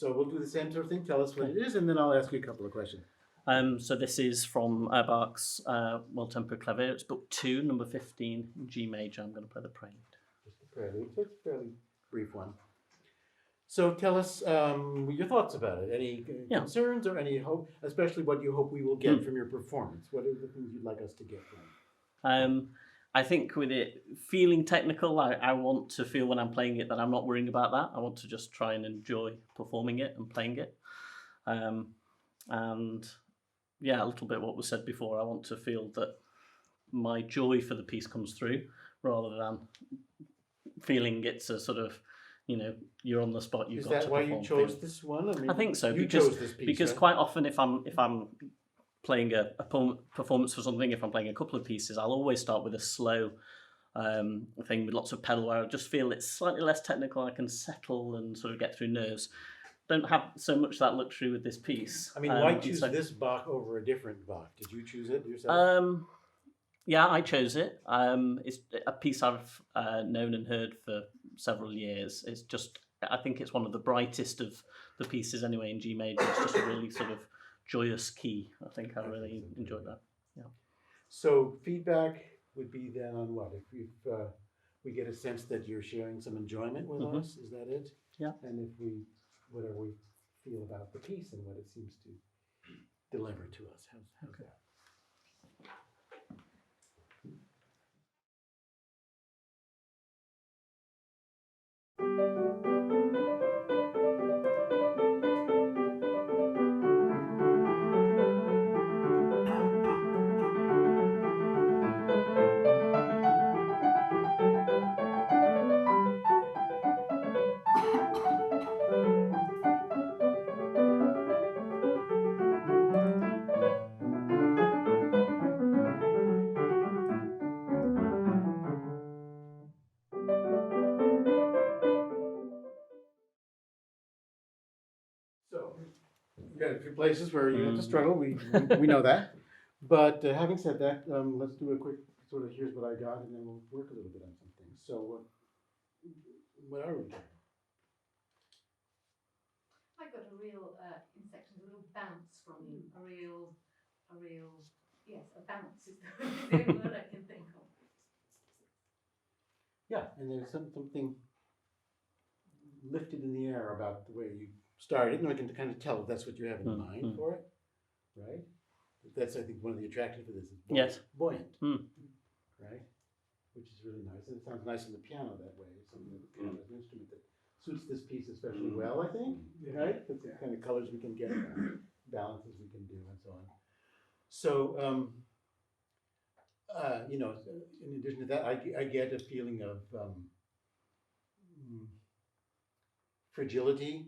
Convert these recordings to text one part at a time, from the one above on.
So we'll do the same sort of thing. Tell us what it is, and then I'll ask you a couple of questions. So this is from Bach's Well-Tempered Clavier. It's book 2, number 15, G major. I'm going to play the prelude. Just a prelude. So it's a fairly brief one. So tell us your thoughts about it. Any concerns or any hope, especially what you hope we will get from your performance? What are the things you'd like us to get from it? I think with it feeling technical, I want to feel when I'm playing it that I'm not worrying about that. I want to just try and enjoy performing it and playing it. And yeah, a little bit what was said before. I want to feel that my joy for the piece comes through rather than feeling it's a sort of, you're on the spot. You've got to perform. Is that why you chose this one? I mean, I think so. You chose this piece, because right? quite often if I'm playing a performance for something, if I'm playing a couple of pieces, I'll always start with a slow thing with lots of pedal where I just feel it's slightly less technical. I can settle and sort of get through nerves. Don't have so much that luxury with this piece. I mean, why choose this Bach over a different Bach? Did you choose it yourself? Yeah, I chose it. It's a piece I've known and heard for several years. It's just, I think it's one of the brightest of the pieces anyway in G major. It's just a really sort of joyous key. I think I really enjoyed that. Yeah. So feedback would be then on what? If we get a sense that you're sharing some enjoyment with us, is that it? Yeah. And if whatever we feel about the piece and what it seems to deliver to us. How's that? So, you got a few places where you have to struggle. We know that. But having said that, let's do a quick sort of here's what I got, and then we'll work a little bit on some things. So, what are we doing? I got a real in sections, a real bounce from you. A real a bounce is the only word I can think of. Yeah, and there's something lifted in the air about the way you started, and I can kind of tell if that's what you have in mind for it, right? That's, I think, one of the attractions for this is buoyant, right? Which is really nice, and it sounds nice on the piano that way. Something that the piano is an instrument that suits this piece especially well, I think, right? That's the kind of colors we can get, balances we can do, and so on. So, in addition to that, I get a feeling of fragility,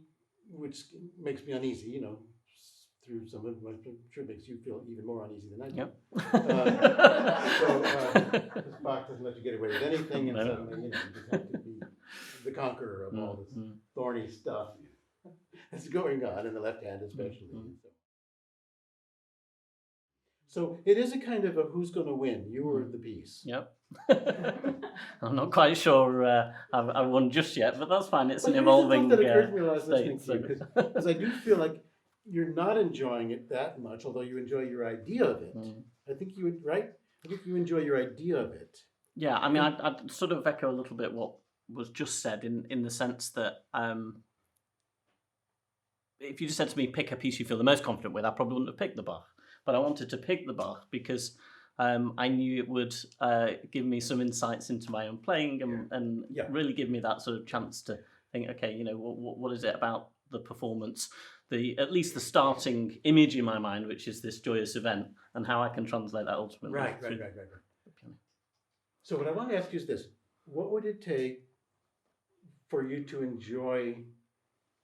which makes me uneasy, through some of it, I'm sure makes you feel even more uneasy than I do. This Bach doesn't let you get away with anything, and suddenly, you just have to be the conqueror of all this thorny stuff that's going on in the left hand, especially. So it is a kind of a who's going to win, you or the piece. Yep. I'm not quite sure I won just yet, but that's fine. It's an evolving that occurred to me when I was state. Listening to you, because I do feel like you're not enjoying it that much, although you enjoy your idea of it. I think you would, right? I think you enjoy your idea of it. Yeah, I mean, I'd sort of echo a little bit what was just said in the sense that if you just said to me, pick a piece you feel the most confident with, I probably wouldn't have picked the Bach. But I wanted to pick the Bach because I knew it would give me some insights into my own playing and really give me that sort of chance to think, okay, what is it about the performance, at least the starting image in my mind, which is this joyous event, and how I can translate that ultimately. Right. So what I want to ask you is this: what would it take for you to enjoy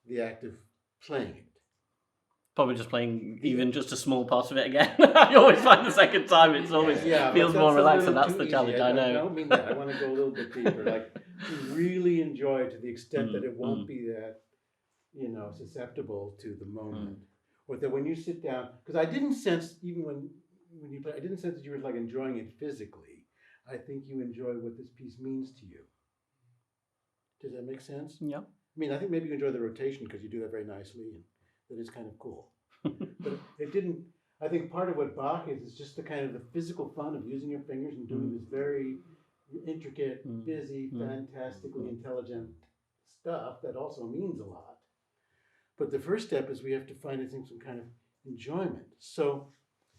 the act of playing it? Probably just playing even just a small part of it again. I always find the second time it's always feels more relaxed, and that's the challenge. I know. I don't mean that. I want to go a little bit deeper. Like, to really enjoy it to the extent that it won't be that, susceptible to the moment. Or that when you sit down, because I didn't sense, even when you play, I didn't sense that you were like enjoying it physically. I think you enjoy what this piece means to you. Does that make sense? Yeah. mean, I think maybe you enjoy the rotation because you do that very nicely, and that is kind of cool. But it didn't. I think part of what Bach is just the kind of the physical fun of using your fingers and doing this very intricate, busy, fantastically intelligent stuff that also means a lot. But the first step is we have to find, I think, some kind of enjoyment. So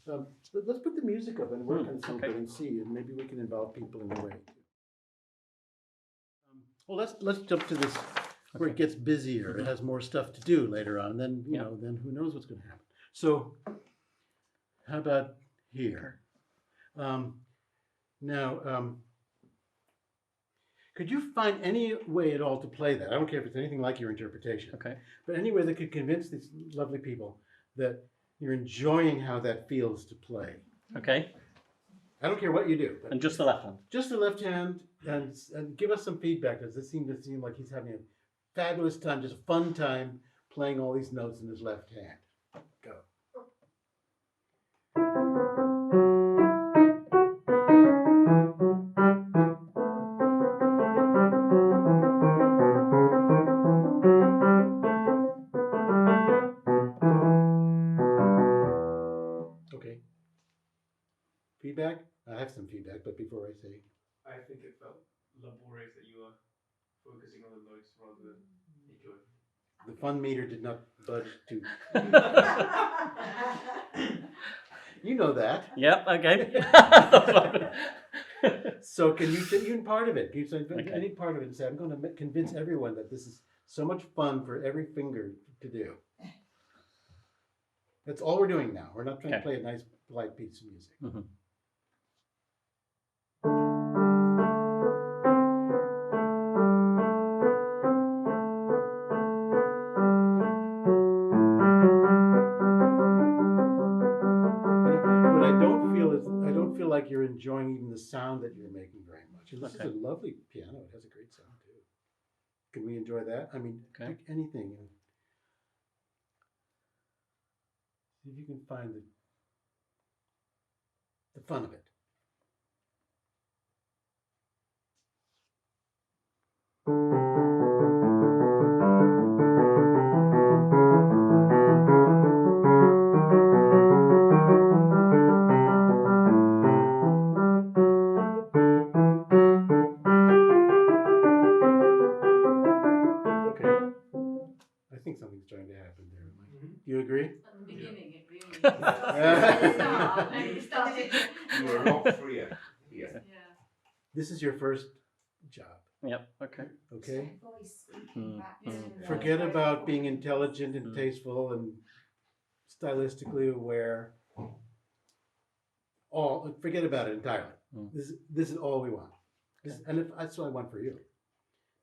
let's put the music up and work on something and see, and maybe we can involve people in the way. Well, let's jump to this where it gets busier. It has more stuff to do later on. Then then who knows what's going to happen. So how about here? Now, could you find any way at all to play that? I don't care if it's anything like your interpretation. Okay. But any way that could convince these lovely people that you're enjoying how that feels to play. Okay. I don't care what you do. And just the left hand. Just the left hand, and give us some feedback. Does this seem like he's having a fabulous time, just a fun time playing all these notes in his left hand? Go. Okay. Feedback? I have some feedback, but before I say. I think it felt laborious that you are focusing on the notes rather than enjoying. The fun meter did not budge to. You know that. Yep. Okay. So can you tune part of it? Can you say any part of it and say, I'm going to convince everyone that this is so much fun for every finger to do. That's all we're doing now. We're not trying to play a nice, polite piece of music. Mm-hmm. I don't feel like you're enjoying even the sound that you're making very much. And this is a lovely piano. It has a great sound too. Can we enjoy that? I mean, pick anything and see if you can find the fun of it. Something's trying to happen there. Do you agree? At the beginning, it really started. You were a lot freer here. Yeah. This is your first job. Yep. Okay. Okay. Forget about being intelligent and tasteful and stylistically aware. Forget about it entirely. This is all we want. That's what I want for you.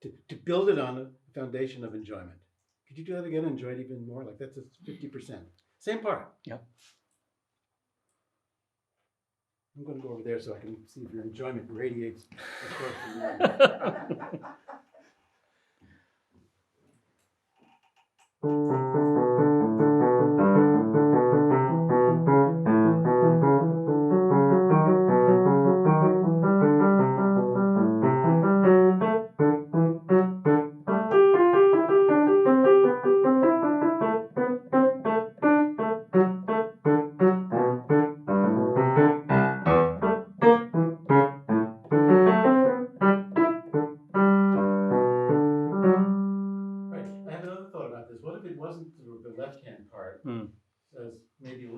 To build it on a foundation of enjoyment. Could you do that again and enjoy it even more? Like that's 50%. Same part. Yep. I'm going to go over there so I can see if your enjoyment radiates across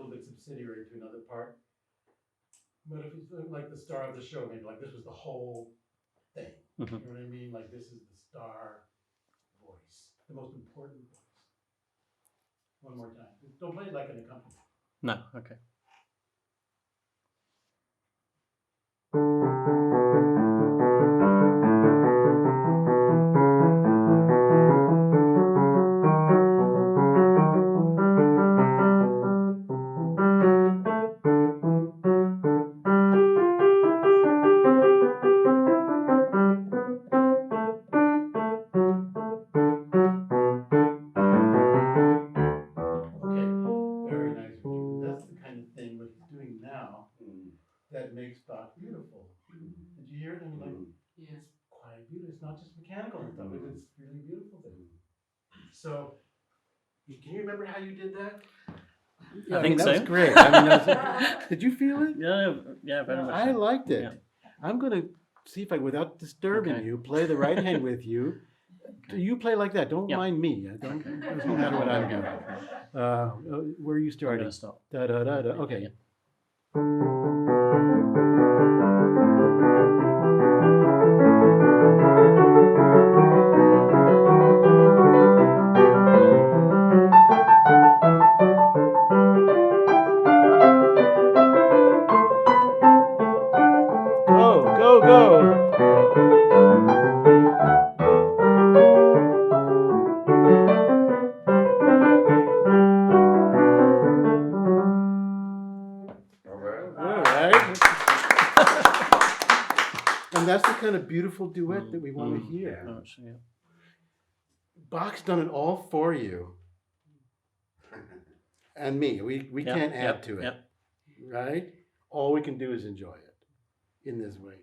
the subsidiary to another part. But if it's like the star of the show, maybe like this was the whole thing. You know what I mean? Like this is the star voice, the most important voice. One more time. Don't play it like an accompaniment. No, okay. So, can you remember how you did that? I think that so. was great. Did you feel it? Yeah, very much. I So. liked it. Yeah. I'm going to see if I, without disturbing Okay. you, play the right hand with you. You play like that. Don't mind me. Doesn't matter what I'm doing. Where are you I'm starting? going to stop. Da da da da. Okay. Go, go, go. All right. And that's the kind of beautiful duet that we want to hear. Very much, yeah. Bach's done it all for you. And me. We can't add to it. Yep. Right? All we can do is enjoy it in this way.